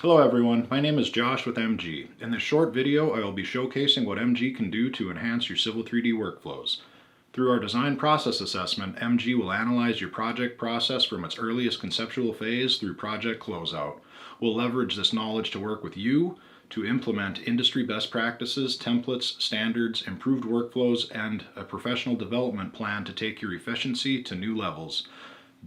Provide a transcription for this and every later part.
Hello everyone, my name is Josh with MG. In this short video, I will be showcasing what MG can do to enhance your Civil 3D workflows. Through our design process assessment, MG will analyze your project process from its earliest conceptual phase through project closeout. We'll leverage this knowledge to work with you to implement industry best practices, templates, standards, improved workflows, and a professional development plan to take your efficiency to new levels.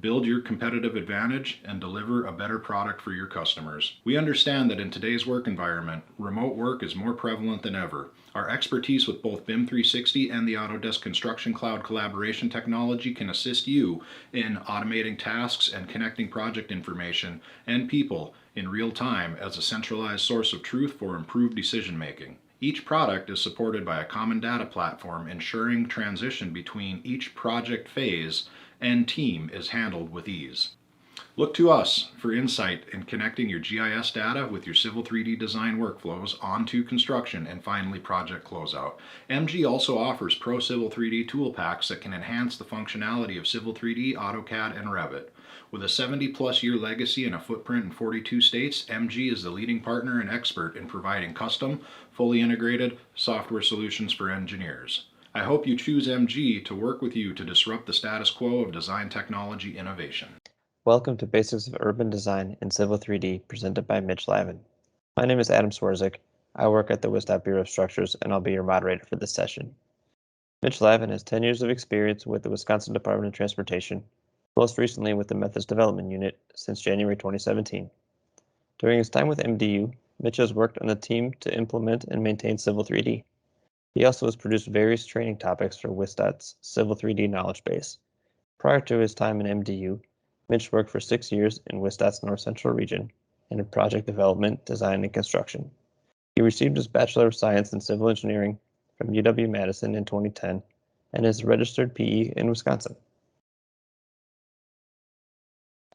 Build your competitive advantage, and deliver a better product for your customers. We understand that in today's work environment, remote work is more prevalent than ever. Our expertise with both BIM 360 and the Autodesk Construction Cloud collaboration technology can assist you in automating tasks and connecting project information and people in real time as a centralized source of truth for improved decision making. Each product is supported by a common data platform, ensuring transition between each project phase and team is handled with ease. Look to us for insight in connecting your GIS data with your Civil 3D design workflows onto construction and finally project closeout. MG also offers Pro Civil 3D tool packs that can enhance the functionality of Civil 3D, AutoCAD, and Revit. With a 70-plus year legacy and a footprint in 42 states, MG is the leading partner and expert in providing custom, fully integrated software solutions for engineers. I hope you choose MG to work with you to disrupt the status quo of design technology innovation. Welcome to Basics of Urban Design in Civil 3D, presented by Mitch Lavin. My name is Adam Swarzik. I work at the WSDOT Bureau of Structures, and I'll be your moderator for this session. Mitch Lavin has 10 years of experience with the Wisconsin Department of Transportation, most recently with the Methods Development Unit since January 2017. During his time with MDU, Mitch has worked on the team to implement and maintain Civil 3D. He also has produced various training topics for WSDOT's Civil 3D knowledge base. Prior to his time in MDU, Mitch worked for 6 years in WSDOT's North Central region and in project development, design, and construction. He received his Bachelor of Science in Civil Engineering from UW-Madison in 2010 and is a registered PE in Wisconsin.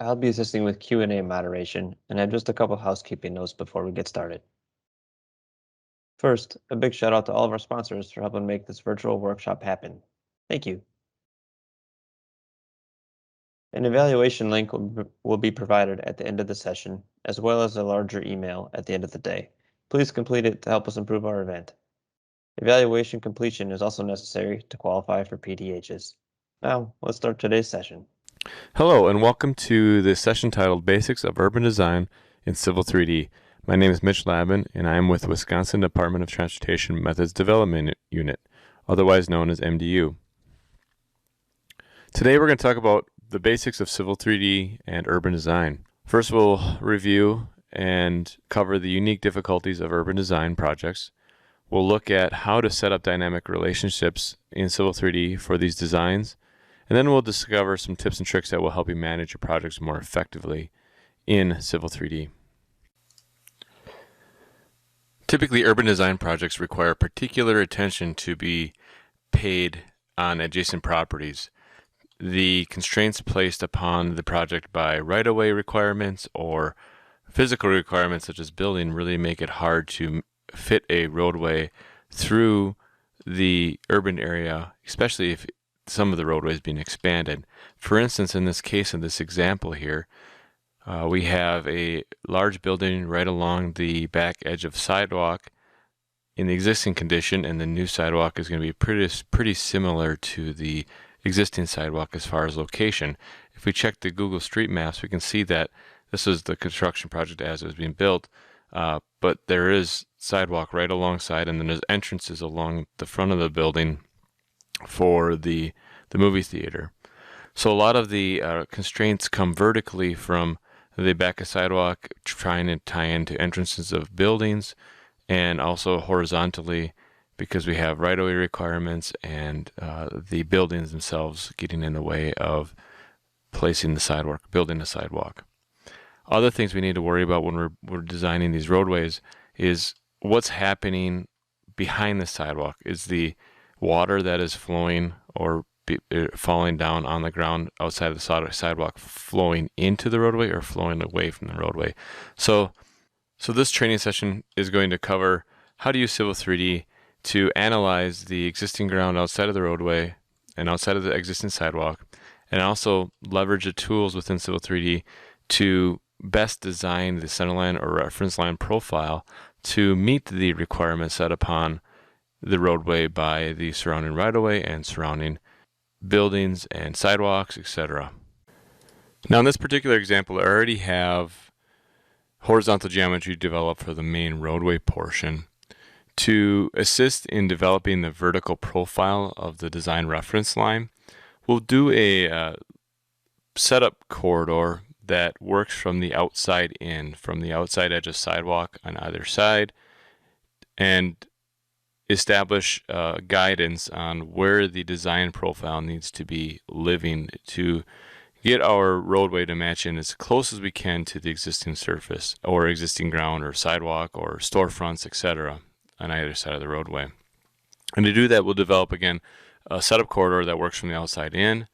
I'll be assisting with Q&A moderation and have just a couple housekeeping notes before we get started. First, a big shout out to all of our sponsors for helping make this virtual workshop happen. Thank you. An evaluation link will be provided at the end of the session, as well as a larger email at the end of the day. Please complete it to help us improve our event. Evaluation completion is also necessary to qualify for PDHs. Now, let's start today's session. Hello, and welcome to the session titled Basics of Urban Design in Civil 3D. My name is Mitch Lavin, and I am with Wisconsin Department of Transportation Methods Development Unit, otherwise known as MDU. Today we're going to talk about the basics of Civil 3D and urban design. First, we'll review and cover the unique difficulties of urban design projects. We'll look at how to set up dynamic relationships in Civil 3D for these designs, and then we'll discover some tips and tricks that will help you manage your projects more effectively in Civil 3D. Typically, urban design projects require particular attention to be paid on adjacent properties. The constraints placed upon the project by right-of-way requirements or physical requirements such as building really make it hard to fit a roadway through the urban area, especially if some of the roadway is being expanded. For instance, in this case, in this example here, we have a large building right along the back edge of sidewalk in the existing condition, and the new sidewalk is going to be pretty similar to the existing sidewalk as far as location. If we check the Google Street Maps, we can see that this is the construction project as it was being built, but there is sidewalk right alongside, and then there's entrances along the front of the building for the movie theater. So a lot of the constraints come vertically from the back of sidewalk, trying to tie into entrances of buildings, and also horizontally because we have right-of-way requirements and the buildings themselves getting in the way of placing the sidewalk, building the sidewalk. Other things we need to worry about when we're designing these roadways is what's happening behind the sidewalk. Is the water that is flowing or falling down on the ground outside of the sidewalk flowing into the roadway or flowing away from the roadway? So this training session is going to cover how to use Civil 3D to analyze the existing ground outside of the roadway and outside of the existing sidewalk, and also leverage the tools within Civil 3D to best design the centerline or reference line profile to meet the requirements set upon the roadway by the surrounding right-of-way and surrounding buildings and sidewalks, etc. Now in this particular example, I already have horizontal geometry developed for the main roadway portion. To assist in developing the vertical profile of the design reference line, we'll do a setup corridor that works from the outside in, from the outside edge of sidewalk on either side, and establish guidance on where the design profile needs to be living to get our roadway to match in as close as we can to the existing surface or existing ground or sidewalk or storefronts, etc. on either side of the roadway. And to do that, we'll develop again a setup corridor that works from the outside in,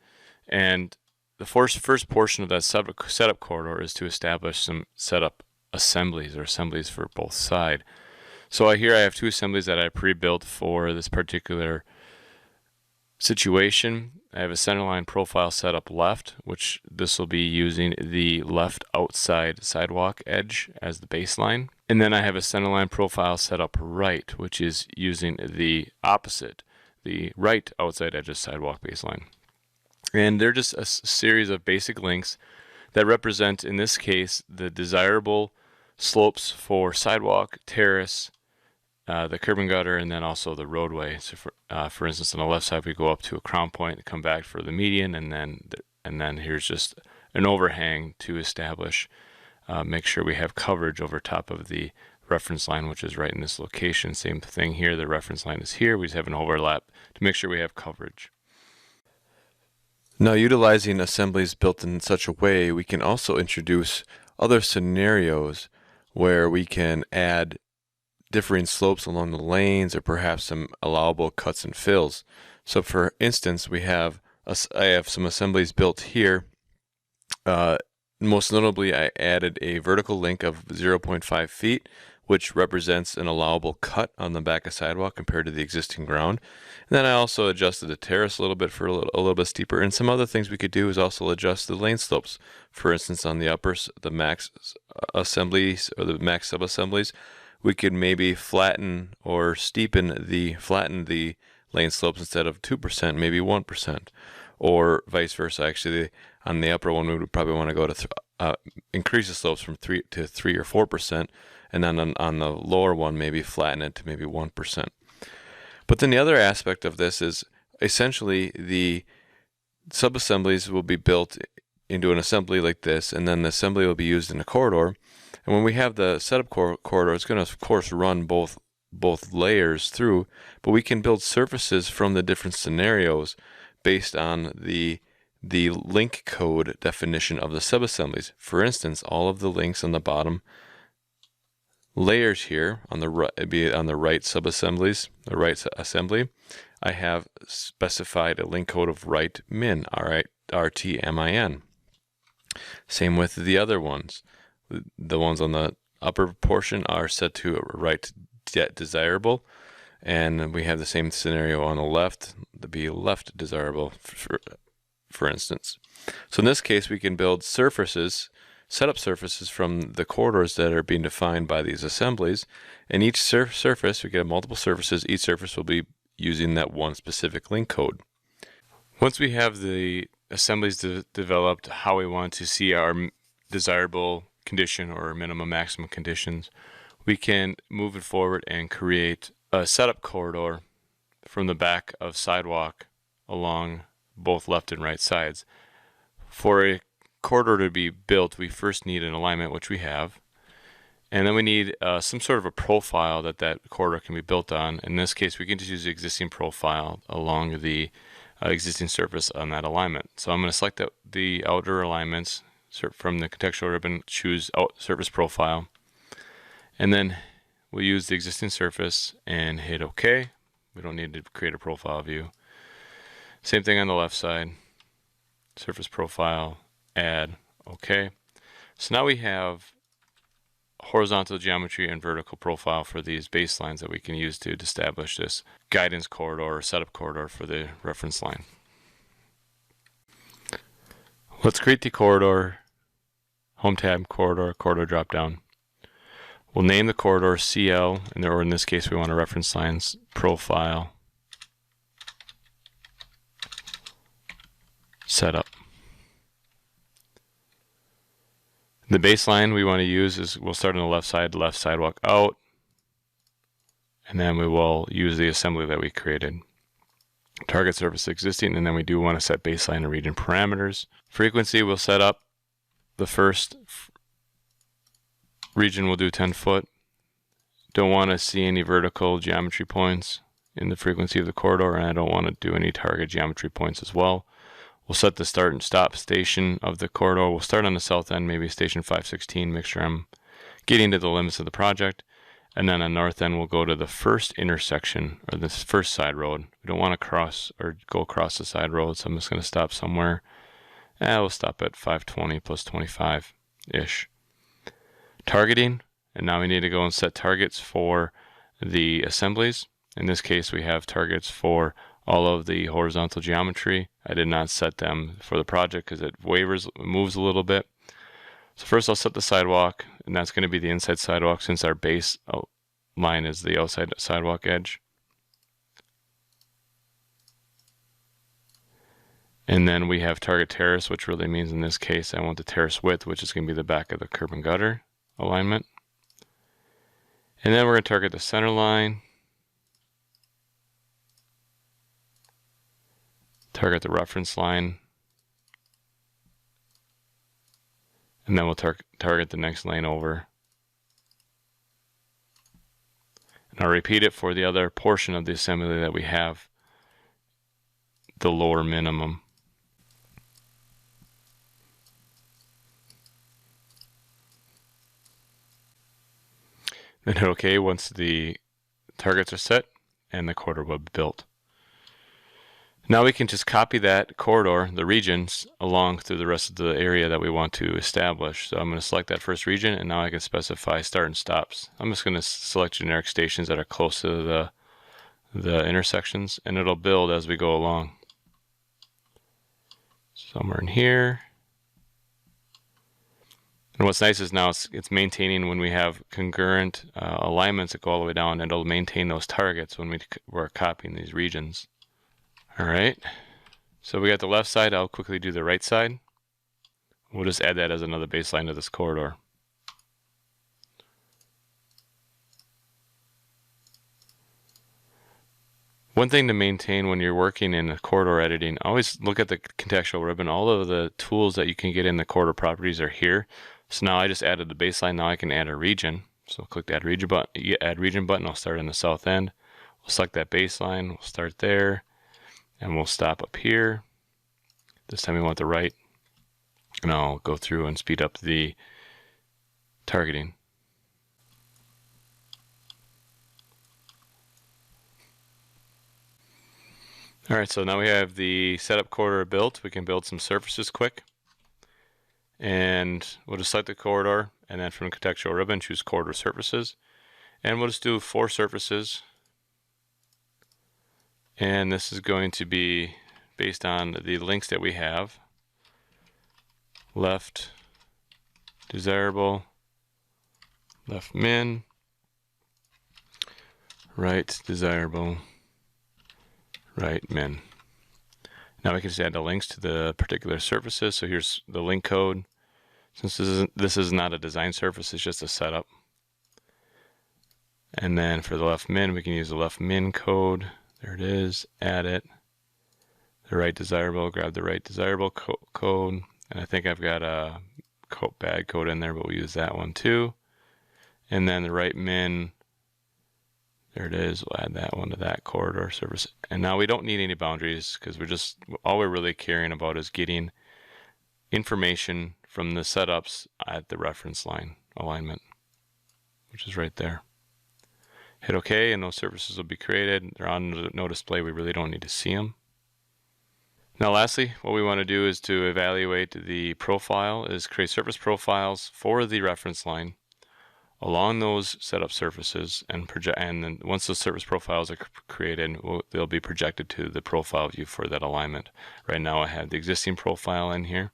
and the first portion of that setup corridor is to establish some setup assemblies or assemblies for both sides. So here I have two assemblies that I pre-built for this particular situation. I have a centerline profile set up left, which this will be using the left outside sidewalk edge as the baseline. And then I have a centerline profile set up right, which is using the opposite, the right outside edge of sidewalk baseline. And they're just a series of basic links that represent, in this case, the desirable slopes for sidewalk, terrace, the curb and gutter, and then also the roadway. So for instance, on the left side, we go up to a crown point and come back for the median, and then here's just an overhang to establish, make sure we have coverage over top of the reference line, which is right in this location. Same thing here, the reference line is here. We just have an overlap to make sure we have coverage. Now, utilizing assemblies built in such a way, we can also introduce other scenarios where we can add differing slopes along the lanes or perhaps some allowable cuts and fills. So for instance, I have some assemblies built here. Most notably, I added a vertical link of 0.5 feet, which represents an allowable cut on the back of sidewalk compared to the existing ground. And then I also adjusted the terrace a little bit for a little bit steeper. And some other things we could do is also adjust the lane slopes. For instance, on the max assemblies or the max sub-assemblies, we could maybe flatten or flatten the lane slopes instead of 2%, maybe 1%, or vice versa. Actually, on the upper one, we would probably want to go to increase the slopes from 3 to 3 or 4%, and then on the lower one, maybe flatten it to maybe 1%. But then the other aspect of this is essentially the sub-assemblies will be built into an assembly like this, and then the assembly will be used in a corridor. And when we have the setup corridor, it's going to, of course, run both layers through, but we can build surfaces from the different scenarios based on the link code definition of the subassemblies. For instance, all of the links on the bottom layers here on the right, be it on the right subassemblies, the right assembly, I have specified a link code of right min, RTMIN. Same with the other ones. The ones on the upper portion are set to right desirable, and we have the same scenario on the left to be left desirable, for instance. So in this case, we can build surfaces, setup surfaces from the corridors that are being defined by these assemblies, and each surface, we get multiple surfaces, each surface will be using that one specific link code. Once we have the assemblies developed, how we want to see our desirable condition or minimum maximum conditions, we can move it forward and create a setup corridor from the back of sidewalk along both left and right sides. For a corridor to be built, we first need an alignment, which we have, and then we need some sort of a profile that corridor can be built on. In this case, we can just use the existing profile along the existing surface on that alignment. So I'm going to select the outer alignments from the contextual ribbon, choose surface profile, and then we'll use the existing surface and hit OK. We don't need to create a profile view. Same thing on the left side, surface profile, add, OK. So now we have horizontal geometry and vertical profile for these baselines that we can use to establish this guidance corridor or setup corridor for the reference line. Let's create the corridor Home tab, corridor, corridor drop down. We'll name the corridor CL, or in this case we want a reference lines profile setup. The baseline we want to use is, we'll start on the left side, left sidewalk out, and then we will use the assembly that we created. Target surface existing, and then we do want to set baseline and region parameters. Frequency, we'll set up the first region, we'll do 10 foot. Don't want to see any vertical geometry points in the frequency of the corridor, and I don't want to do any target geometry points as well. We'll set the start and stop station of the corridor. We'll start on the south end, maybe station 516, make sure I'm getting to the limits of the project. And then on north end, we'll go to the first intersection, or this first side road. We don't want to cross or go across the side road, so I'm just going to stop somewhere. We'll stop at 520 plus 25-ish. Targeting, and now we need to go and set targets for the assemblies. In this case, we have targets for all of the horizontal geometry. I did not set them for the project because it moves a little bit. So first I'll set the sidewalk, and that's going to be the inside sidewalk since our base line is the outside sidewalk edge. And then we have target terrace, which really means in this case I want the terrace width, which is going to be the back of the curb and gutter alignment. And then we're going to target the center line, target the reference line, and then we'll target the next lane over. And I'll repeat it for the other portion of the assembly that we have, the lower minimum. Then hit OK once the targets are set and the corridor will be built. Now we can just copy that corridor, the regions, along through the rest of the area that we want to establish. So I'm going to select that first region, and now I can specify start and stops. I'm just going to select generic stations that are close to the intersections, and it'll build as we go along. Somewhere in here. And what's nice is now it's maintaining when we have concurrent alignments that go all the way down, and it'll maintain those targets when we're copying these regions. All right, so we got the left side. I'll quickly do the right side. We'll just add that as another baseline to this corridor. One thing to maintain when you're working in corridor editing, always look at the contextual ribbon. All of the tools that you can get in the corridor properties are here. So now I just added the baseline. Now I can add a region. So click the add region button. I'll start in the south end. We'll select that baseline. We'll start there. And we'll stop up here. This time we want the right. And I'll go through and speed up the targeting. All right, so now we have the setup corridor built. We can build some surfaces quick. And we'll just select the corridor, and then from the contextual ribbon, choose corridor surfaces. And we'll just do 4 surfaces. And this is going to be based on the links that we have. Left desirable, left min, right desirable, right min. Now we can just add the links to the particular surfaces. So here's the link code. Since this is not a design surface, it's just a setup. And then for the left min, we can use the left min code. There it is, add it. The right desirable, grab the right desirable code. And I think I've got a bad code in there, but we'll use that one too. And then the right min, there it is, we'll add that one to that corridor surface. And now we don't need any boundaries because all we're really caring about is getting information from the setups at the reference line alignment, which is right there. Hit OK, and those surfaces will be created. They're on no display. We really don't need to see them. Now lastly, what we want to do is to evaluate the profile, is create surface profiles for the reference line along those setup surfaces, and then once those surface profiles are created, they'll be projected to the profile view for that alignment. Right now I have the existing profile in here.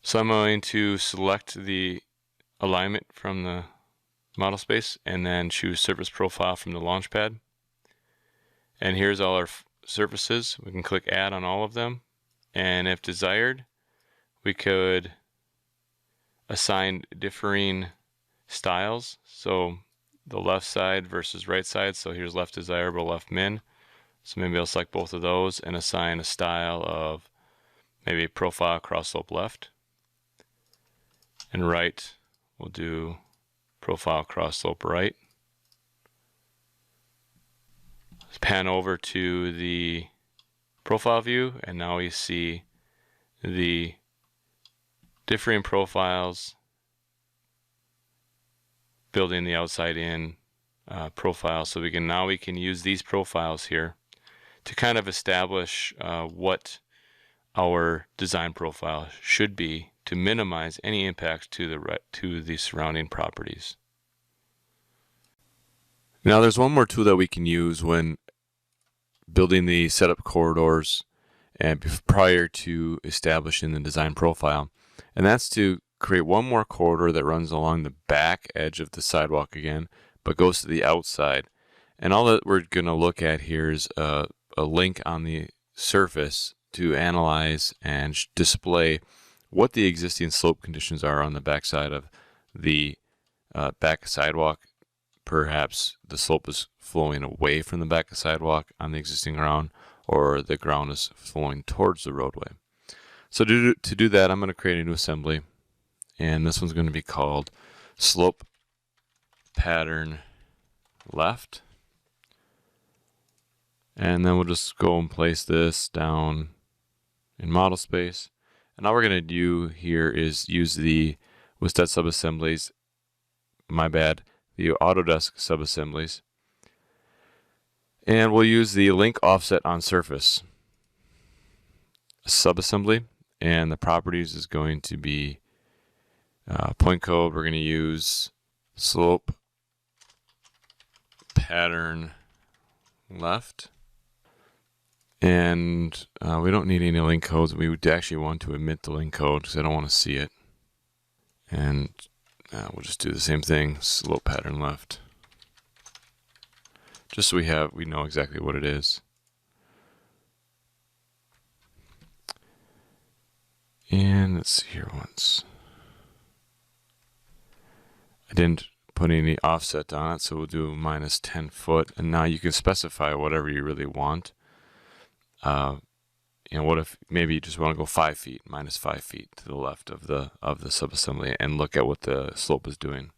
So I'm going to select the alignment from the model space and then choose surface profile from the launchpad. And here's all our surfaces. We can click add on all of them. And if desired, we could assign differing styles. So the left side versus right side. So here's left desirable, left min. So maybe I'll select both of those and assign a style of maybe profile cross slope left. And right, we'll do profile cross slope right. Let's pan over to the profile view, and now we see the differing profiles building the outside in profile. So we can use these profiles here to kind of establish what our design profile should be to minimize any impact to the surrounding properties. Now there's one more tool that we can use when building the setup corridors and prior to establishing the design profile, and that's to create one more corridor that runs along the back edge of the sidewalk again, but goes to the outside. And all that we're going to look at here is a link on the surface to analyze and display what the existing slope conditions are on the backside of the back sidewalk. Perhaps the slope is flowing away from the back of the sidewalk on the existing ground, or the ground is flowing towards the roadway. So to do that, I'm going to create a new assembly, and this one's going to be called slope pattern left. And then we'll just go and place this down in model space. And all we're going to do here is use the Wistat subassemblies, the Autodesk subassemblies. And we'll use the link offset on surface subassembly, and the properties is going to be point code. We're going to use slope pattern left. And we don't need any link codes. We would actually want to omit the link code because I don't want to see it. And we'll just do the same thing, slope pattern left. Just so we know exactly what it is. And let's see here once. I didn't put any offset on it, so we'll do minus 10 foot. And now you can specify whatever you really want. What if maybe you just want to go 5 feet, minus 5 feet to the left of the subassembly, and look at what the slope is doing.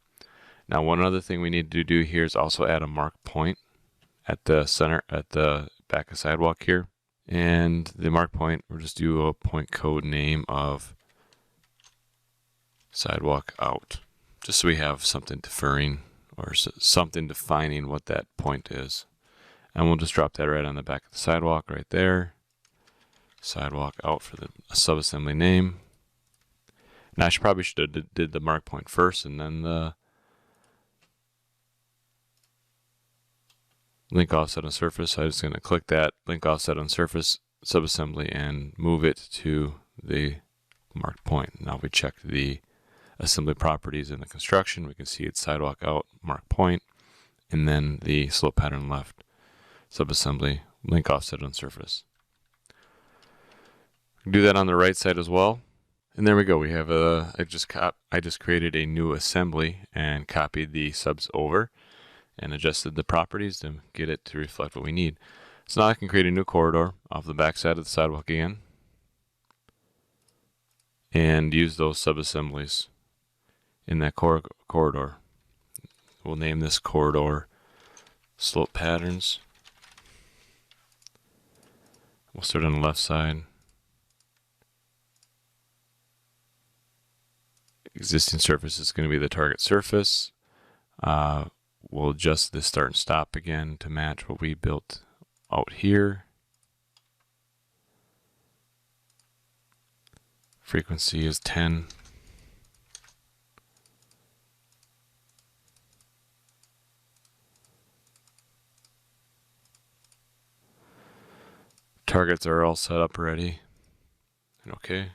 Now, one other thing we need to do here is also add a mark point at the center, at the back of sidewalk here. And the mark point, we'll just do a point code name of sidewalk out, just so we have something deferring or something defining what that point is. And we'll just drop that right on the back of the sidewalk right there. Sidewalk out for the subassembly name. Now I probably should have did the mark point first and then the link offset on surface. So I'm just going to click that link offset on surface subassembly and move it to the mark point. Now we check the assembly properties in the construction. We can see it's sidewalk out, mark point, and then the slope pattern left subassembly, link offset on surface. Do that on the right side as well. And there we go. We have I just created a new assembly and copied the subs over and adjusted the properties to get it to reflect what we need. So now I can create a new corridor off the back side of the sidewalk again and use those subassemblies in that corridor. We'll name this corridor slope patterns. We'll start on the left side. Existing surface is going to be the target surface. We'll adjust the start and stop again to match what we built out here. Frequency is 10. Targets are all set up already. And okay.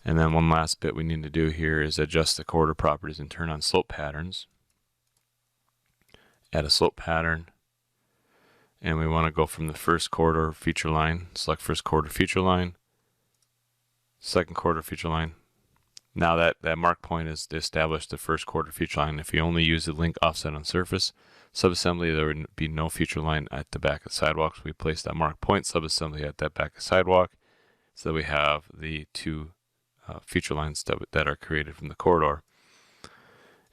And then one last bit we need to do here is adjust the corridor properties and turn on slope patterns. Add a slope pattern. And we want to go from the first corridor feature line, select first corridor feature line, second corridor feature line. Now that mark point is to establish the first corridor feature line. If you only use the link offset on surface subassembly, there would be no feature line at the back of the sidewalk. So we place that mark point subassembly at that back of the sidewalk so that we have the two feature lines that are created from the corridor.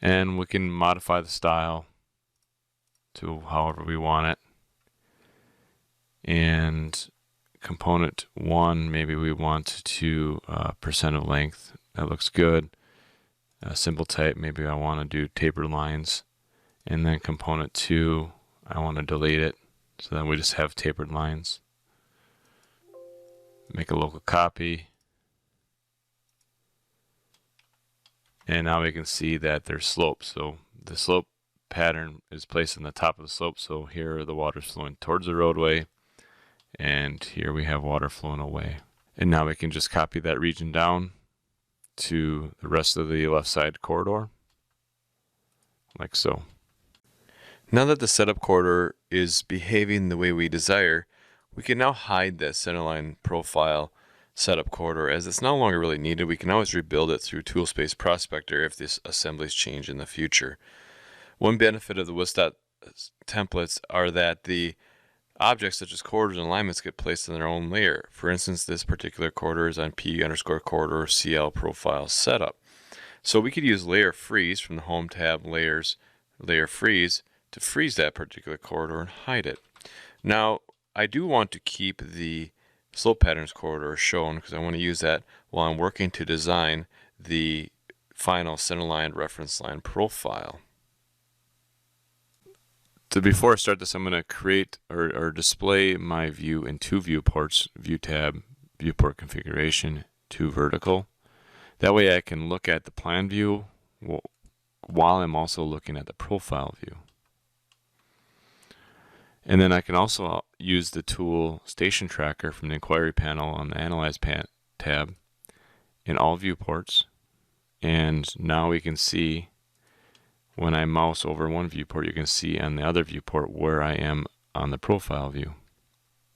And we can modify the style to however we want it. And component 1, maybe we want to percent of length. That looks good. Symbol type, maybe I want to do tapered lines. And then component 2, I want to delete it. So then we just have tapered lines. Make a local copy. And now we can see that there's slopes. So the slope pattern is placed on the top of the slope. So here the water's flowing towards the roadway. And here we have water flowing away. And now we can just copy that region down to the rest of the left side corridor, like so. Now that the setup corridor is behaving the way we desire, we can now hide that centerline profile setup corridor as it's no longer really needed. We can always rebuild it through Toolspace Prospector if this assemblies change in the future. One benefit of the WSDOT templates are that the objects such as corridors and alignments get placed in their own layer. For instance, this particular corridor is on P_corridor CL profile setup. So we could use layer freeze from the home tab layers, layer freeze to freeze that particular corridor and hide it. Now, I do want to keep the slope patterns corridor shown because I want to use that while I'm working to design the final centerline reference line profile. So before I start this, I'm going to create or display my view in two viewports, view tab, viewport configuration, to vertical. That way I can look at the plan view while I'm also looking at the profile view. And then I can also use the tool Station Tracker from the Inquiry panel on the Analyze tab in all viewports. And now we can see when I mouse over one viewport, you can see on the other viewport where I am on the profile view.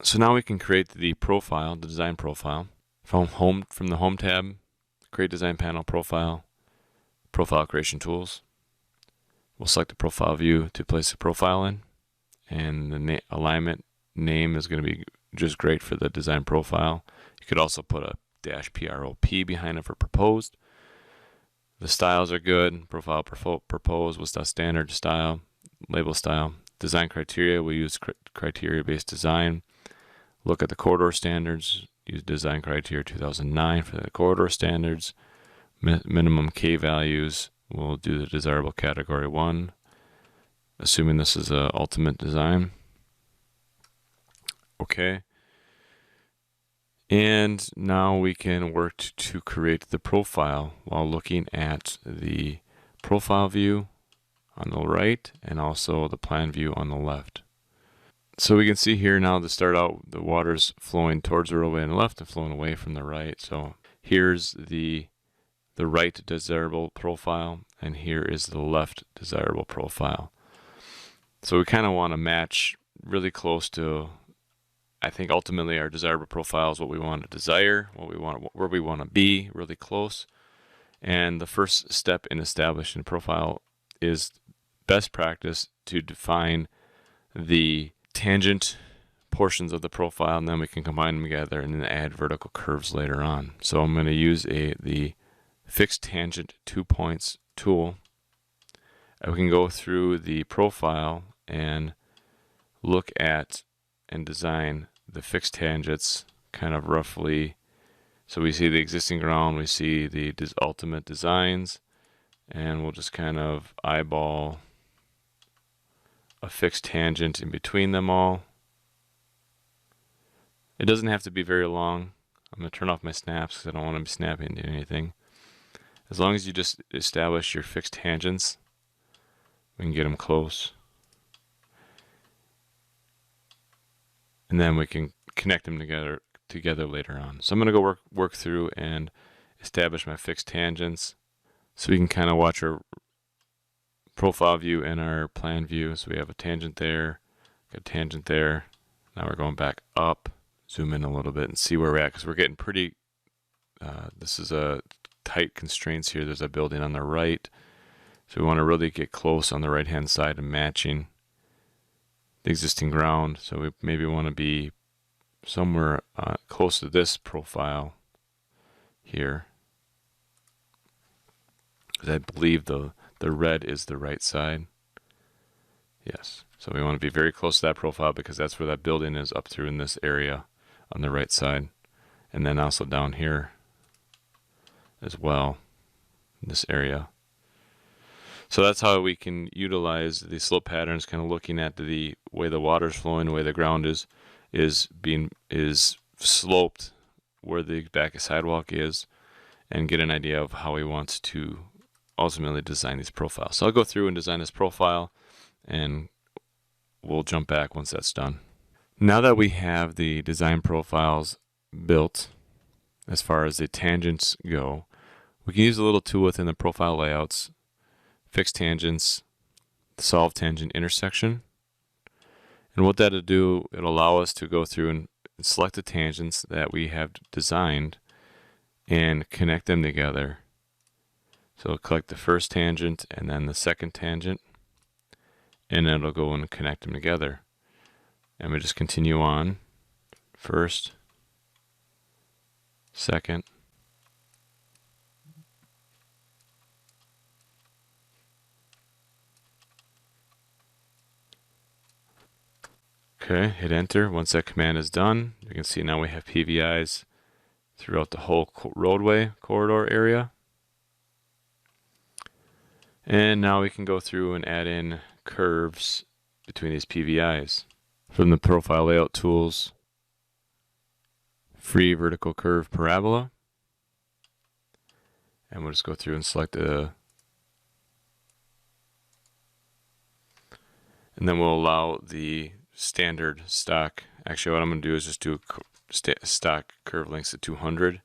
So now we can create the profile, the design profile, from the Home tab, Create Design Panel Profile, Profile Creation Tools. We'll select the profile view to place the profile in, and the alignment name is going to be just great for the design profile. You could also put a -PROP behind it for proposed. The styles are good. Profile proposed with standard style, label style. Design criteria, we use criteria-based design. Look at the corridor standards. Use design criteria 2009 for the corridor standards. Minimum K values, we'll do the desirable category 1, assuming this is a ultimate design. Okay. And now we can work to create the profile while looking at the profile view on the right and also the plan view on the left. So we can see here now to start out, the water's flowing towards the roadway on the left and flowing away from the right. So here's the right desirable profile, and here is the left desirable profile. So we kind of want to match really close to, I think ultimately our desirable profile is what we want to desire, where we want to be, really close. And the first step in establishing a profile is best practice to define the tangent portions of the profile, and then we can combine them together and then add vertical curves later on. So I'm going to use the fixed tangent 2 points tool. I can go through the profile and look at and design the fixed tangents kind of roughly. So we see the existing ground, we see the ultimate designs, and we'll just kind of eyeball a fixed tangent in between them all. It doesn't have to be very long. I'm going to turn off my snaps because I don't want to be snapping into anything. As long as you just establish your fixed tangents, we can get them close. And then we can connect them together later on. So I'm going to go work through and establish my fixed tangents. So we can kind of watch our profile view and our plan view. So we have a tangent there, got a tangent there. Now we're going back up, zoom in a little bit and see where we're at, because we're getting pretty, this is a tight constraints here. There's a building on the right. So we want to really get close on the right hand side and matching the existing ground. So we maybe want to be somewhere close to this profile here, because I believe the red is the right side. Yes, so we want to be very close to that profile because that's where that building is, up through in this area on the right side, and then also down here as well in this area. So that's how we can utilize the slope patterns, kind of looking at the way the water's flowing, the way the ground is sloped, where the back sidewalk is, and get an idea of how we want to ultimately design these profiles. So I'll go through and design this profile, and we'll jump back once that's done. Now that we have the design profiles built, as far as the tangents go, we can use a little tool within the profile layouts, fixed tangents, solve tangent intersection. And what that'll do, it'll allow us to go through and select the tangents that we have designed and connect them together. So it'll collect the first tangent and then the second tangent, and then it'll go and connect them together. And we just continue on. First, second, okay, hit enter. Once that command is done, you can see now we have PVIs throughout the whole roadway corridor area. And now we can go through and add in curves between these PVIs. From the profile layout tools, free vertical curve parabola. And we'll just go through and select and then we'll allow the standard stock. Actually, what I'm going to do is just do stock curve lengths at 200,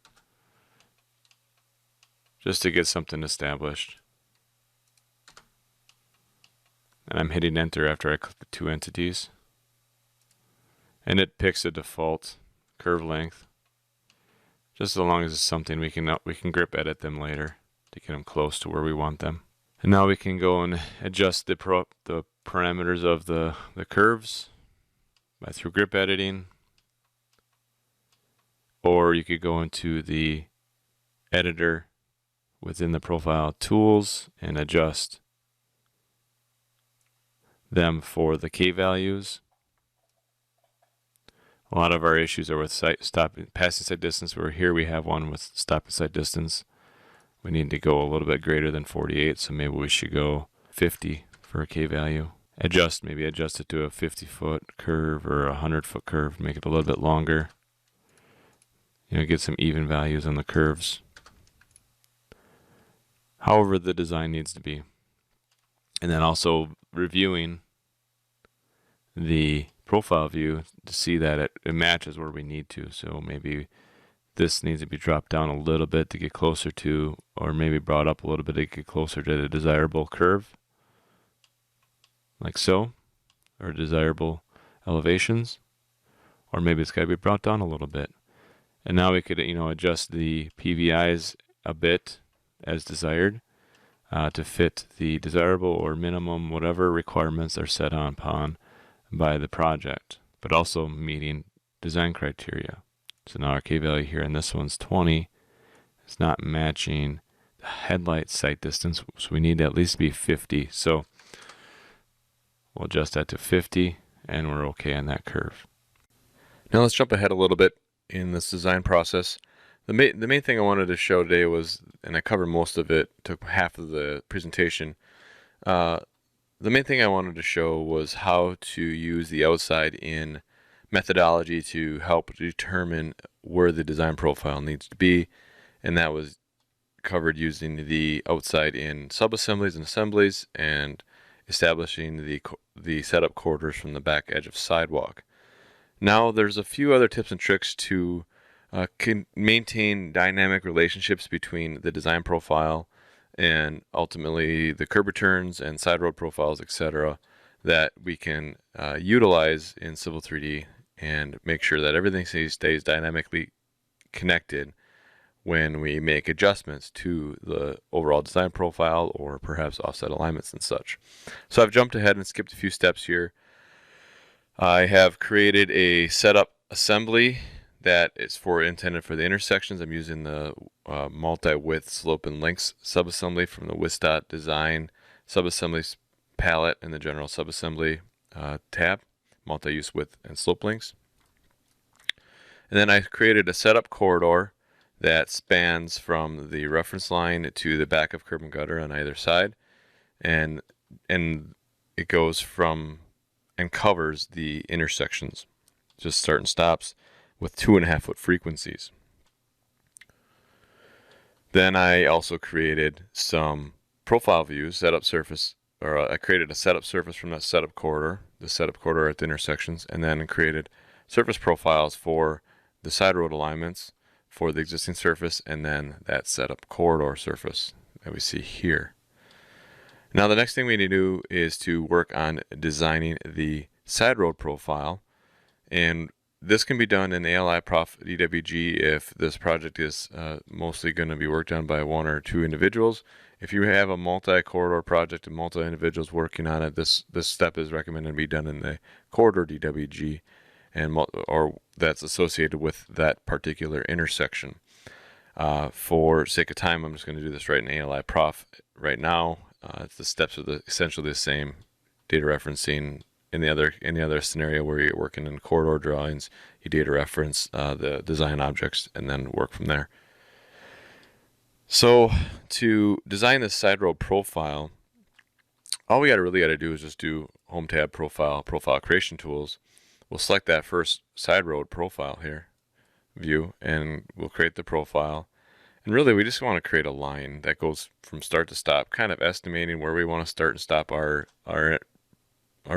just to get something established. And I'm hitting enter after I click the two entities, and it picks a default curve length, just as long as it's something we can grip edit them later to get them close to where we want them. And now we can go and adjust the parameters of the curves through grip editing, or you could go into the editor within the profile tools and adjust them for the K values. A lot of our issues are with passing sight distance, where here we have one with stopping sight distance. We need to go a little bit greater than 48, so maybe we should go 50 for a K value. Maybe adjust it to a 50-foot curve or a 100-foot curve, make it a little bit longer. Get some even values on the curves. However the design needs to be. And then also reviewing the profile view to see that it matches where we need to. So maybe this needs to be dropped down a little bit to get closer to, or maybe brought up a little bit to get closer to the desirable curve, like so, or desirable elevations, or maybe it's got to be brought down a little bit. And now we could, adjust the PVIs a bit as desired to fit the desirable or minimum, whatever requirements are set upon by the project, but also meeting design criteria. So now our K value here, and this one's 20. It's not matching the headlight sight distance, so we need to at least be 50. So we'll adjust that to 50, and we're okay on that curve. Now let's jump ahead a little bit in this design process. The main thing I wanted to show today was, and I covered most of it, took half of the presentation. The main thing I wanted to show was how to use the outside in methodology to help determine where the design profile needs to be, and that was covered using the outside in sub-assemblies and assemblies, and establishing the setup corridors from the back edge of sidewalk. Now there's a few other tips and tricks to can maintain dynamic relationships between the design profile and ultimately the curb returns and side road profiles, etc., that we can utilize in Civil 3D and make sure that everything stays dynamically connected when we make adjustments to the overall design profile or perhaps offset alignments and such. So I've jumped ahead and skipped a few steps here. I have created a setup assembly that is intended for the intersections. I'm using the multi-width slope and links subassembly from the WISDOT design subassemblies palette in the general subassembly tab, multi-use width and slope links. And then I created a setup corridor that spans from the reference line to the back of curb and gutter on either side, and it goes from and covers the intersections, just start and stops with 2.5 foot frequencies. Then I also created some profile views, setup surface, or I created a setup surface from that setup corridor, the setup corridor at the intersections, and then created surface profiles for the side road alignments for the existing surface, and then that setup corridor surface that we see here. Now the next thing we need to do is to work on designing the side road profile, and this can be done in ALI Prof DWG if this project is mostly going to be worked on by 1 or 2 individuals. If you have a multi-corridor project and multi-individuals working on it, this step is recommended to be done in the corridor DWG, or that's associated with that particular intersection. For sake of time, I'm just going to do this right in ALI Prof right now. The steps are essentially the same. Data referencing in the other scenario where you're working in corridor drawings, you data reference the design objects and then work from there. So to design this side road profile, all we really got to do is just do Home tab profile creation tools. We'll select that first side road profile here, view, and we'll create the profile. And really, we just want to create a line that goes from start to stop, kind of estimating where we want to start and stop our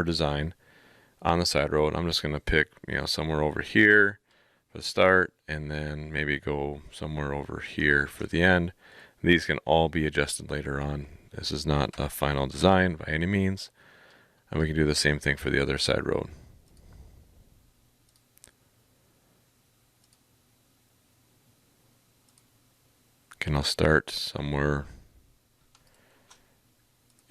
design on the side road. I'm just going to pick, somewhere over here for the start, and then maybe go somewhere over here for the end. These can all be adjusted later on. This is not a final design by any means. And we can do the same thing for the other side road. I'll start somewhere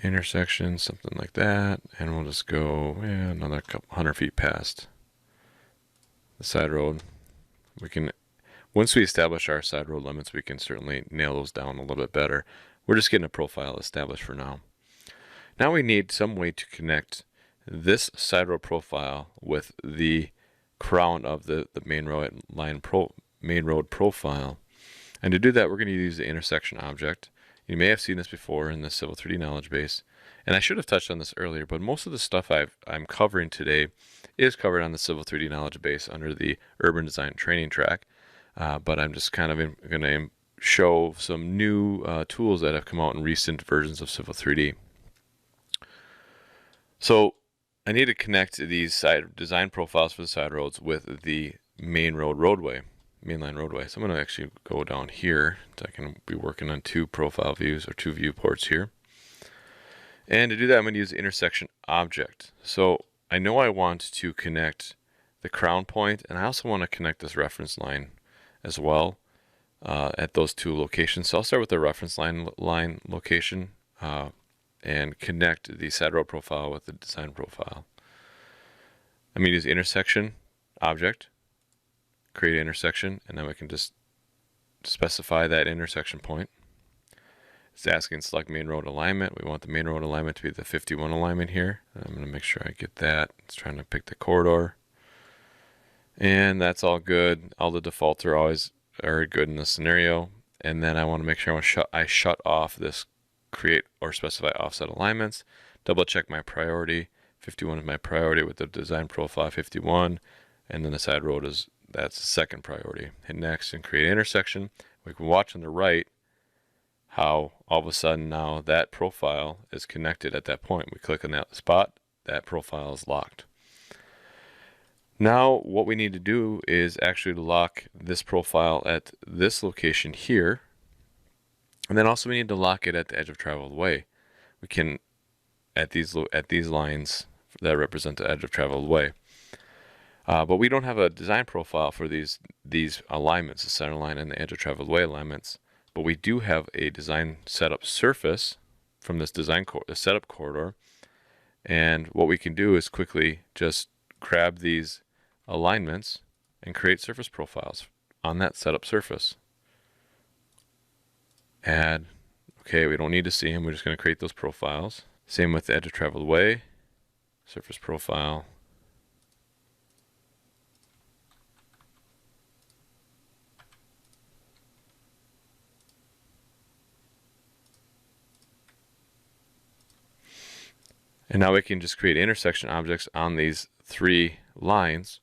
intersection, something like that, and we'll just go another couple 100 feet past the side road. Once we establish our side road limits, we can certainly nail those down a little bit better. We're just getting a profile established for now. Now we need some way to connect this side road profile with the crown of the main road profile. And to do that, we're going to use the intersection object. You may have seen this before in the Civil 3D knowledge base. And I should have touched on this earlier, but most of the stuff I'm covering today is covered on the Civil 3D knowledge base under the urban design training track. But I'm just kind of going to show some new tools that have come out in recent versions of Civil 3D. So I need to connect these design profiles for the side roads with the mainline roadway. So I'm going to actually go down here so I can be working on 2 profile views or 2 viewports here. And to do that, I'm going to use the intersection object. So I know I want to connect the crown point, and I also want to connect this reference line as well at those 2 locations. So I'll start with the reference line location and connect the side road profile with the design profile. I'm going to use the intersection object, create an intersection, and then we can just specify that intersection point. It's asking select main road alignment. We want the main road alignment to be the 51 alignment here. I'm going to make sure I get that. It's trying to pick the corridor. And that's all good. All the defaults are always very good in this scenario. And then I want to make sure I shut off this create or specify offset alignments. Double check my priority. 51 is my priority with the design profile 51. And then the side road that's the second priority. Hit next and create intersection. We can watch on the right how all of a sudden now that profile is connected at that point. We click on that spot, that profile is locked. Now what we need to do is actually lock this profile at this location here. And then also we need to lock it at the edge of traveled way. We can, at these lines that represent the edge of traveled way. But we don't have a design profile for these alignments, the center line and the edge of traveled way alignments. But we do have a design setup surface from this the setup corridor. And what we can do is quickly just grab these alignments and create surface profiles on that setup surface. Add, okay, we don't need to see them, we're just going to create those profiles. Same with the edge of traveled way, surface profile. And now we can just create intersection objects on these 3 lines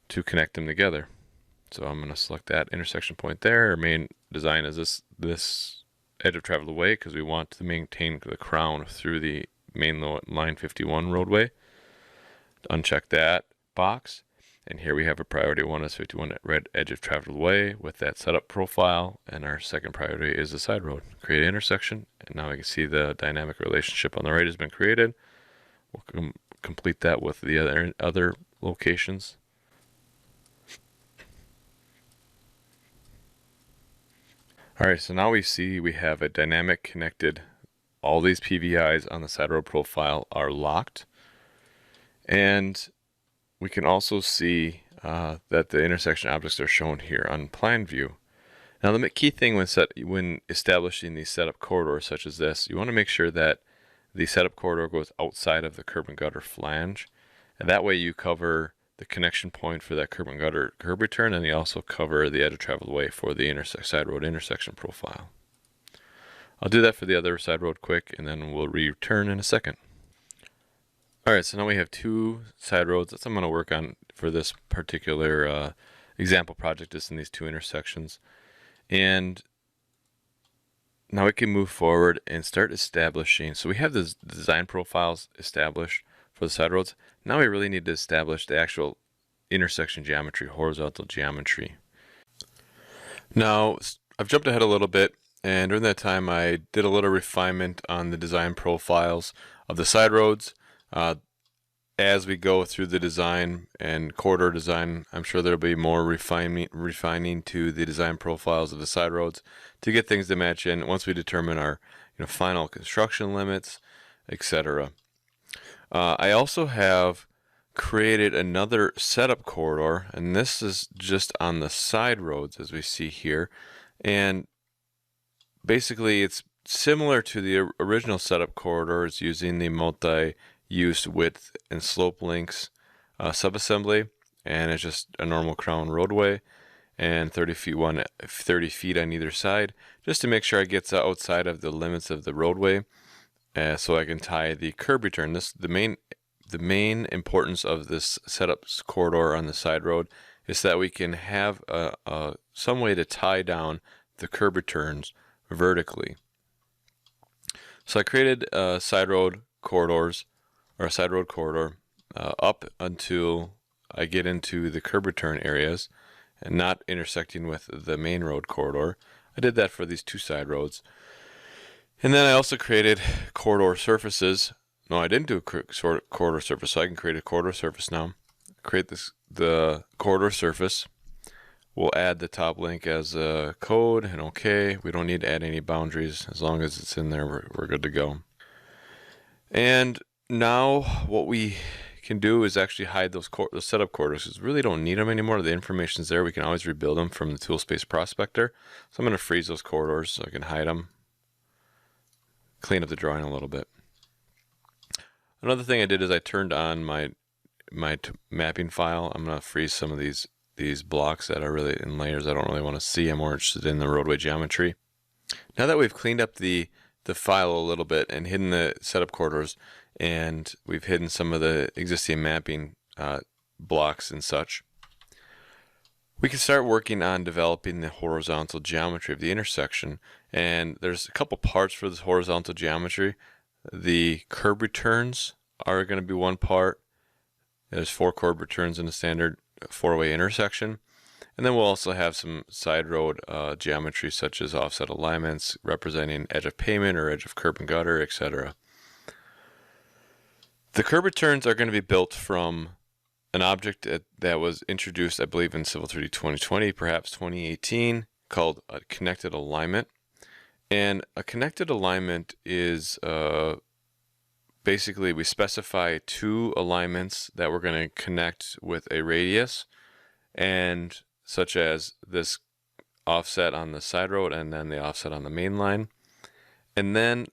to connect them together. So I'm going to select that intersection point there. Our main design is this edge of traveled way because we want to maintain the crown through the main line 51 roadway. Uncheck that box. And here we have a priority 1 is 51 red edge of traveled way with that setup profile. And our second priority is the side road. Create an intersection. And now we can see the dynamic relationship on the right has been created. We'll complete that with the other locations. Alright, so now we see we have a dynamic connected. All these PVIs on the side road profile are locked. And we can also see that the intersection objects are shown here on plan view. Now the key thing when establishing these setup corridors such as this, you want to make sure that the setup corridor goes outside of the curb and gutter flange. And that way you cover the connection point for that curb and gutter curb return, and you also cover the edge of traveled way for the side road intersection profile. I'll do that for the other side road quick, and then we'll return in a second. Alright, so now we have 2 side roads. That's what I'm going to work on for this particular example project, just in these 2 intersections. And now we can move forward and start establishing. So we have the design profiles established for the side roads. Now we really need to establish the actual intersection geometry, horizontal geometry. Now, I've jumped ahead a little bit, and during that time I did a little refinement on the design profiles of the side roads. As we go through the design and corridor design, I'm sure there'll be more refining to the design profiles of the side roads to get things to match in once we determine our final construction limits, etc. I also have created another setup corridor, and this is just on the side roads as we see here. And basically it's similar to the original setup corridor. It's using the multi-use width and slope links subassembly, and it's just a normal crown roadway and 30 feet on either side, just to make sure it gets outside of the limits of the roadway. So I can tie the curb return. The main importance of this setup corridor on the side road is that we can have some way to tie down the curb returns vertically. So I created side road corridors, or a side road corridor, up until I get into the curb return areas and not intersecting with the main road corridor. I did that for these 2 side roads. And then I also created corridor surfaces. No, I didn't do a corridor surface, so I can create a corridor surface now. Create the corridor surface. We'll add the top link as a code, and okay. We don't need to add any boundaries. As long as it's in there, we're good to go. And now what we can do is actually hide those setup corridors, because we really don't need them anymore. The information's there. We can always rebuild them from the tool space prospector. So I'm going to freeze those corridors so I can hide them. Clean up the drawing a little bit. Another thing I did is I turned on my mapping file. I'm going to freeze some of these blocks that are really in layers I don't really want to see. I'm more interested in the roadway geometry. Now that we've cleaned up the file a little bit and hidden the setup corridors, and we've hidden some of the existing mapping blocks and such, we can start working on developing the horizontal geometry of the intersection. And there's a couple parts for this horizontal geometry. The curb returns are going to be one part. There's 4 curb returns in a standard 4-way intersection. And then we'll also have some side road geometry such as offset alignments representing edge of pavement or edge of curb and gutter, etc. The curb returns are going to be built from an object that was introduced, I believe, in Civil 3D 2020, perhaps 2018, called a connected alignment. And a connected alignment is basically we specify 2 alignments that we're going to connect with a radius, and such as this offset on the side road and then the offset on the main line. And then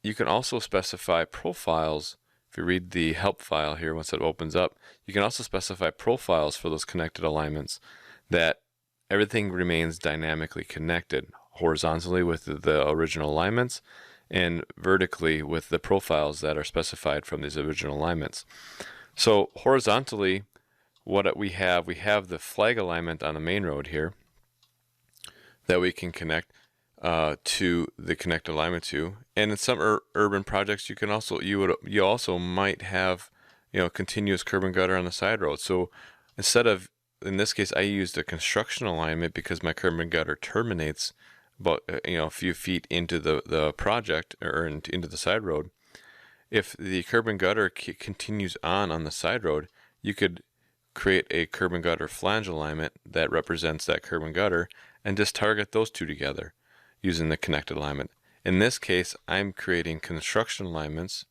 you can also specify profiles. If you read the help file here, once it opens up, you can also specify profiles for those connected alignments, that everything remains dynamically connected horizontally with the original alignments and vertically with the profiles that are specified from these original alignments. So horizontally, what we have the flag alignment on the main road here that we can connect to the connect alignment to. And in some urban projects, you can also you also might have continuous curb and gutter on the side road. So instead of, in this case, I used a construction alignment because my curb and gutter terminates about a few feet into the project or into the side road. If the curb and gutter continues on the side road, you could create a curb and gutter flange alignment that represents that curb and gutter and just target those 2 together using the connected alignment. In this case, I'm creating construction alignments.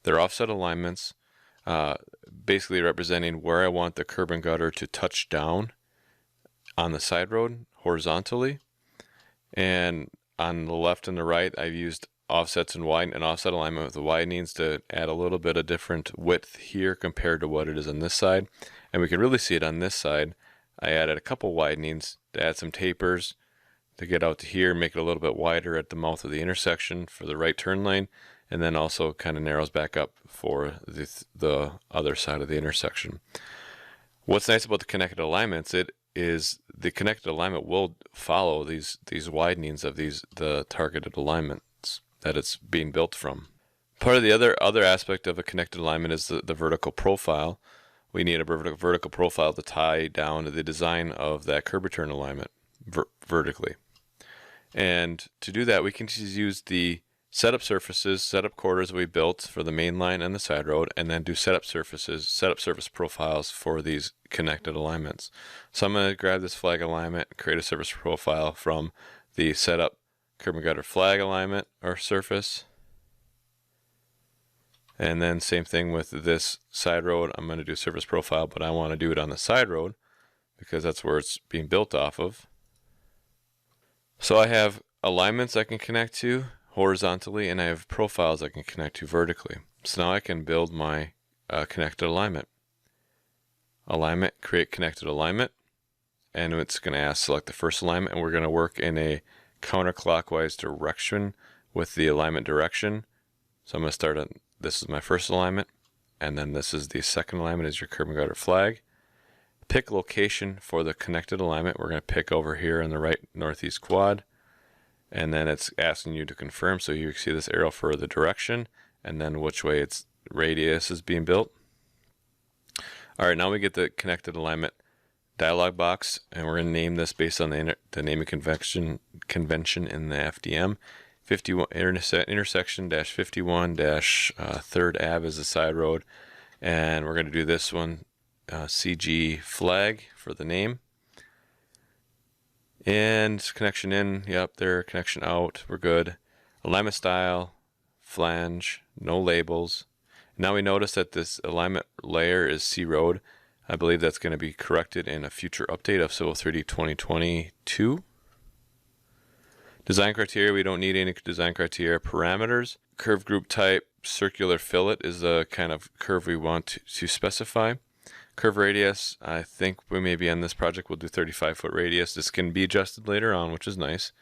They're offset alignments, basically representing where I want the curb and gutter to touch down on the side road horizontally. And on the left and the right, I've used offsets and an offset alignment with the widenings to add a little bit of different width here compared to what it is on this side. And we can really see it on this side. I added a couple widenings to add some tapers to get out to here, make it a little bit wider at the mouth of the intersection for the right turn lane, and then also kind of narrows back up for the other side of the intersection. What's nice about the connected alignments, it is the connected alignment will follow these widenings of the targeted alignments that it's being built from. Part of the other aspect of a connected alignment is the vertical profile. We need a vertical profile to tie down to the design of that curb return alignment vertically. And to do that, we can just use the setup corridors that we built for the main line and the side road, and then do setup surface profiles for these connected alignments. So I'm going to grab this flag alignment, create a surface profile from the setup curb and gutter flag alignment or surface. And then same thing with this side road. I'm going to do surface profile, but I want to do it on the side road because that's where it's being built off of. So I have alignments I can connect to horizontally, and I have profiles I can connect to vertically. So now I can build my connected alignment. Alignment, create connected alignment, and it's going to ask select the first alignment, and we're going to work in a counterclockwise direction with the alignment direction. So I'm going to start on, this is my first alignment, and then this is the second alignment is your curb and gutter flag. Pick location for the connected alignment. We're going to pick over here in the right northeast quad, and then it's asking you to confirm. So you see this arrow for the direction and then which way its radius is being built. All right, now we get the connected alignment dialog box, and we're going to name this based on the naming convention in the FDM. 51 intersection dash 51 dash 3rd Ave is the side road, and we're going to do this one CG flag for the name. And connection in, yep, there, connection out, we're good. Alignment style, flange, no labels. Now we notice that this alignment layer is C road. I believe that's going to be corrected in a future update of Civil 3D 2022. Design criteria, we don't need any design criteria. Parameters, curve group type, circular fillet is the kind of curve we want to specify. Curve radius, I think we may be on this project, we'll do 35-foot radius. This can be adjusted later on, which is nice.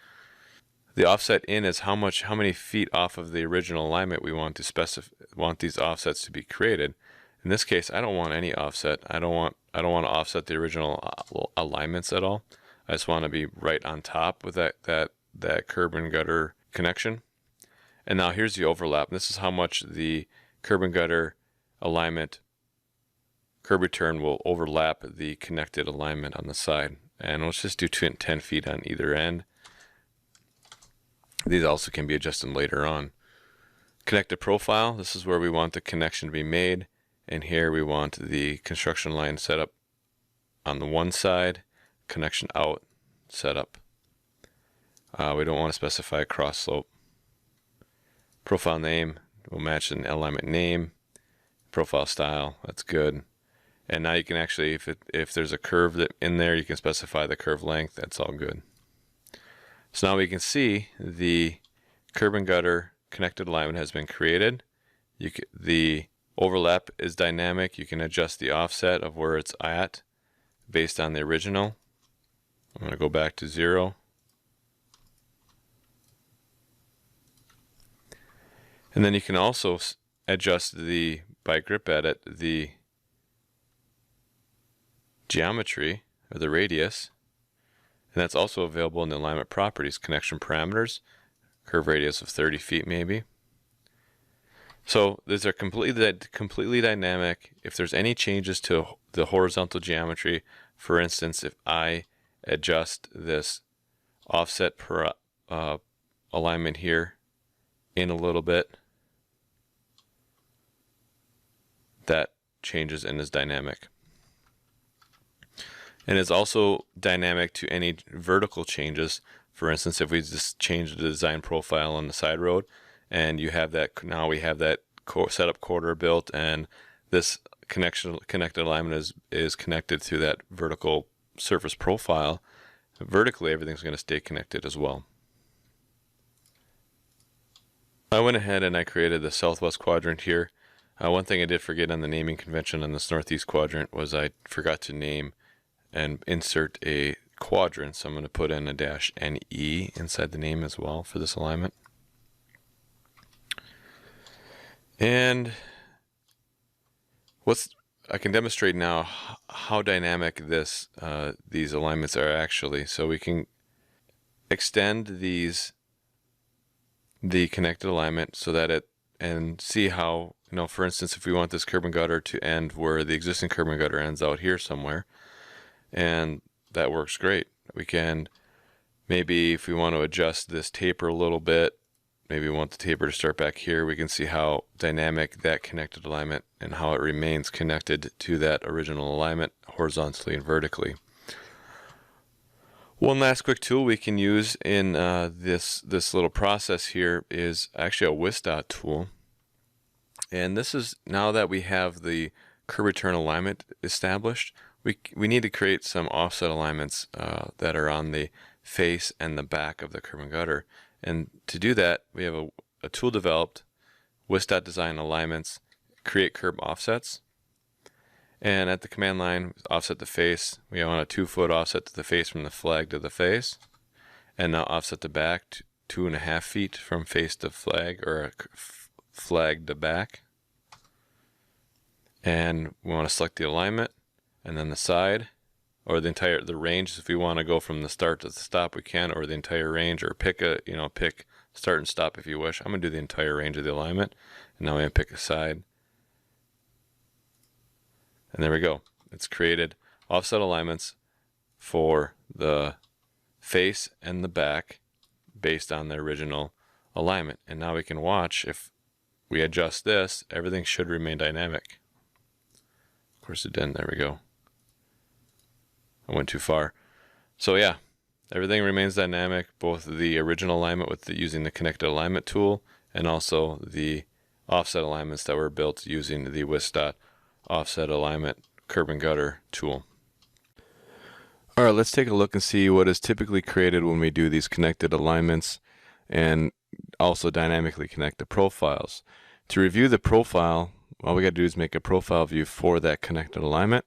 The offset in is how many feet off of the original alignment we want to want these offsets to be created. In this case, I don't want any offset. I don't want to offset the original alignments at all. I just want to be right on top with that curb and gutter connection. And now here's the overlap. This is how much the curb and gutter alignment curb return will overlap the connected alignment on the side. And let's just do 10 feet on either end. These also can be adjusted later on. Connected profile, this is where we want the connection to be made. And here we want the construction line set up on the one side, connection out set up. We don't want to specify a cross slope. Profile name will match an alignment name. Profile style, that's good. And now you can actually, if there's a curve in there, you can specify the curve length. That's all good. So now we can see the curb and gutter connected alignment has been created. The overlap is dynamic. You can adjust the offset of where it's at based on the original. I'm going to go back to 0. And then you can also adjust by grip edit, the geometry or the radius. And that's also available in the alignment properties, connection parameters, curve radius of 30 feet maybe. So these are completely dynamic. If there's any changes to the horizontal geometry, for instance, if I adjust this offset per alignment here in a little bit, that changes and is dynamic. And it's also dynamic to any vertical changes. For instance, if we just change the design profile on the side road, and you have that, now we have that setup corridor built, and this connected alignment is connected to that vertical surface profile. Vertically, everything's going to stay connected as well. I went ahead and I created the southwest quadrant here. One thing I did forget on the naming convention on this northeast quadrant was I forgot to name and insert a quadrant, so I'm going to put in a -NE inside the name as well for this alignment. And I can demonstrate now how dynamic these alignments are actually. So we can extend the connected alignment so that and see how, for instance, if we want this curb and gutter to end where the existing curb and gutter ends out here somewhere, and that works great. We can maybe, if we want to adjust this taper a little bit, maybe we want the taper to start back here, we can see how dynamic that connected alignment and how it remains connected to that original alignment horizontally and vertically. One last quick tool we can use in this little process here is actually a WSDOT tool. And this is, now that we have the curb return alignment established, we need to create some offset alignments that are on the face and the back of the curb and gutter. And to do that, we have a tool developed, WSDOT design alignments, create curb offsets. And at the command line, offset the face. We want a 2-foot offset to the face from the flag to the face. And now offset the back to 2.5 feet from face to flag, or flag to back. And we want to select the alignment, and then the side, or the range. If we want to go from the start to the stop, we can, or the entire range, or pick start and stop if you wish. I'm going to do the entire range of the alignment. And now I'm going to pick a side. And there we go. It's created offset alignments for the face and the back based on the original alignment. And now we can watch, if we adjust this, everything should remain dynamic. Of course it didn't. There we go. I went too far. So yeah, everything remains dynamic, both the original alignment with using the connected alignment tool, and also the offset alignments that were built using the WSDOT offset alignment curb and gutter tool. All right, let's take a look and see what is typically created when we do these connected alignments and also dynamically connect the profiles. To review the profile, all we got to do is make a profile view for that connected alignment.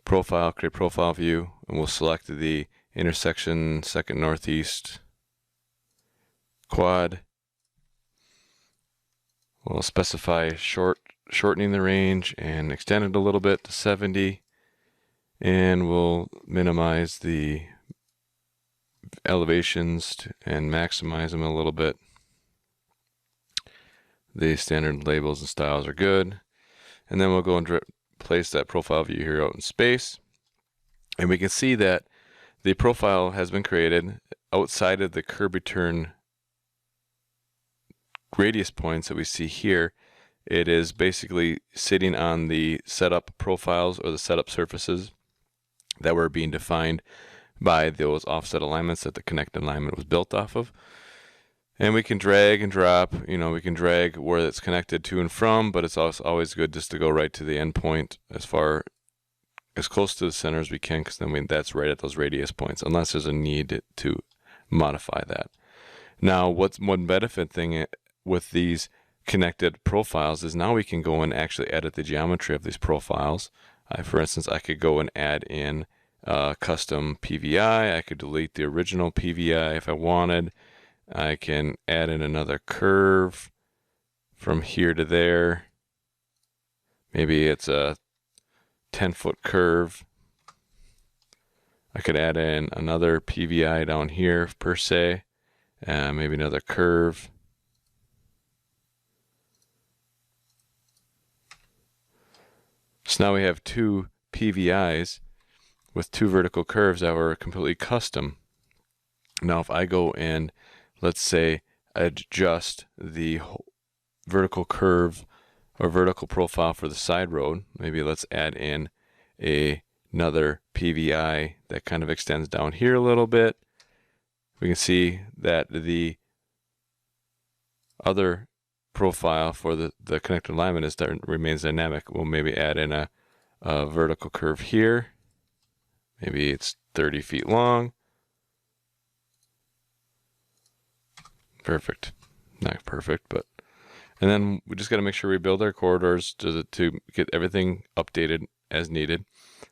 Profile, create profile view, and we'll select the intersection second northeast quad. We'll specify shortening the range and extend it a little bit to 70, and we'll minimize the elevations and maximize them a little bit. The standard labels and styles are good, and then we'll go and place that profile view here out in space. And we can see that the profile has been created outside of the curb return radius points that we see here. It is basically sitting on the setup profiles or the setup surfaces that were being defined by those offset alignments that the connected alignment was built off of. And we can drag and drop, we can drag where it's connected to and from, but it's also always good just to go right to the endpoint as close to the center as we can, because then that's right at those radius points, unless there's a need to modify that. Now, what's one benefit thing with these connected profiles is now we can go and actually edit the geometry of these profiles. For instance, I could go and add in custom PVI. I could delete the original PVI if I wanted. I can add in another curve from here to there. Maybe it's a 10-foot curve. I could add in another PVI down here per se, maybe another curve. So now we have two PVIs with two vertical curves that were completely custom. Now if I go and let's say adjust the vertical curve or vertical profile for the side road, maybe let's add in another PVI that kind of extends down here a little bit. We can see that the other profile for the connected alignment remains dynamic. We'll maybe add in a vertical curve here. Maybe it's 30 feet long. Perfect. Not perfect, but and then we just got to make sure we build our corridors to get everything updated as needed.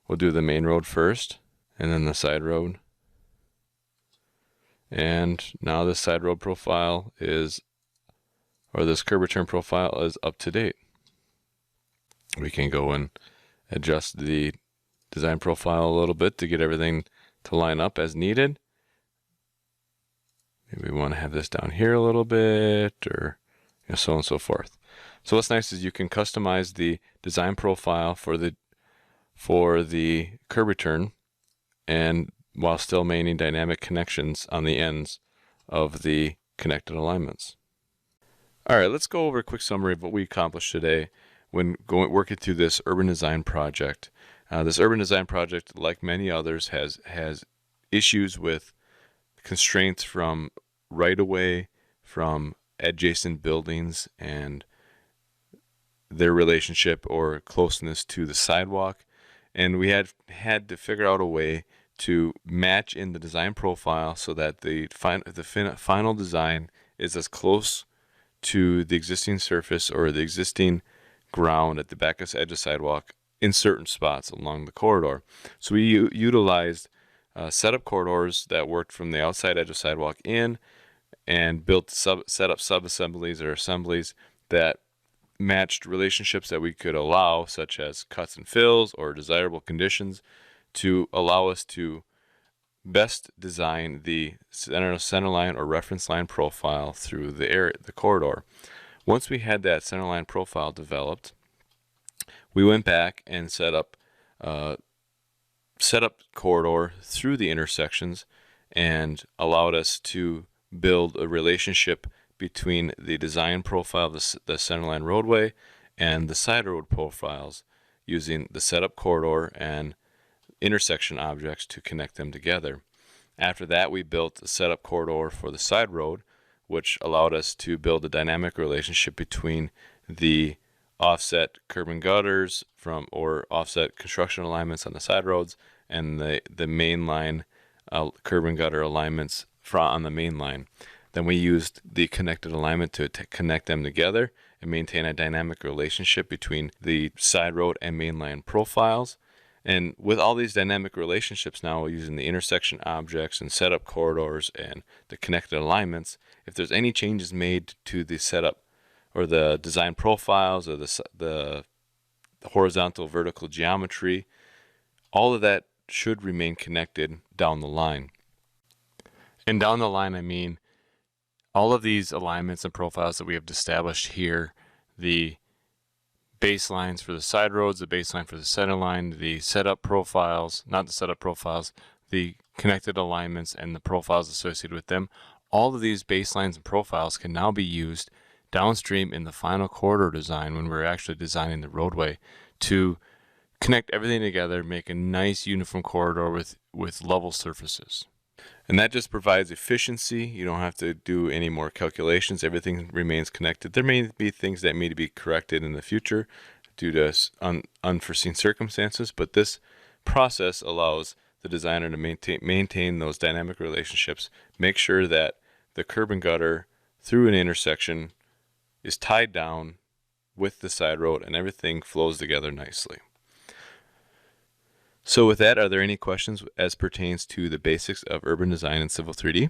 We'll do the main road first, and then the side road. And now this side road profile this curb return profile is up to date. We can go and adjust the design profile a little bit to get everything to line up as needed. Maybe we want to have this down here a little bit, or so on and so forth. So what's nice is you can customize the design profile for the curb return, and while still maintaining dynamic connections on the ends of the connected alignments. All right, let's go over a quick summary of what we accomplished today when working through this urban design project. This urban design project, like many others, has issues with constraints from right-of-way, from adjacent buildings, and their relationship or closeness to the sidewalk. And we had to figure out a way to match in the design profile so that the final design is as close to the existing surface or the existing ground at the back edge of the sidewalk in certain spots along the corridor. So we utilized setup corridors that worked from the outside edge of sidewalk in, and built set up sub-assemblies or assemblies that matched relationships that we could allow, such as cuts and fills or desirable conditions, to allow us to best design the center line or reference line profile through the corridor. Once we had that center line profile developed, we went back and set up corridor through the intersections, and allowed us to build a relationship between the design profile of the centerline roadway and the side road profiles, using the setup corridor and intersection objects to connect them together. After that, we built a setup corridor for the side road, which allowed us to build a dynamic relationship between the offset curb and gutters or offset construction alignments on the side roads and the main line curb and gutter alignments on the main line. Then we used the connected alignment to connect them together and maintain a dynamic relationship between the side road and main line profiles. And with all these dynamic relationships now, using the intersection objects and setup corridors and the connected alignments, if there's any changes made to the setup or the design profiles or the horizontal vertical geometry, all of that should remain connected down the line. And down the line, I mean all of these alignments and profiles that we have established here, the baselines for the side roads, the baseline for the center line, the setup profiles, not the setup profiles, the connected alignments and the profiles associated with them. All of these baselines and profiles can now be used downstream in the final corridor design when we're actually designing the roadway to connect everything together, make a nice uniform corridor with level surfaces. And that just provides efficiency. You don't have to do any more calculations. Everything remains connected. There may be things that need to be corrected in the future due to unforeseen circumstances, but this process allows the designer to maintain those dynamic relationships, make sure that the curb and gutter through an intersection is tied down with the side road and everything flows together nicely. So with that, are there any questions as pertains to the basics of urban design in Civil 3D?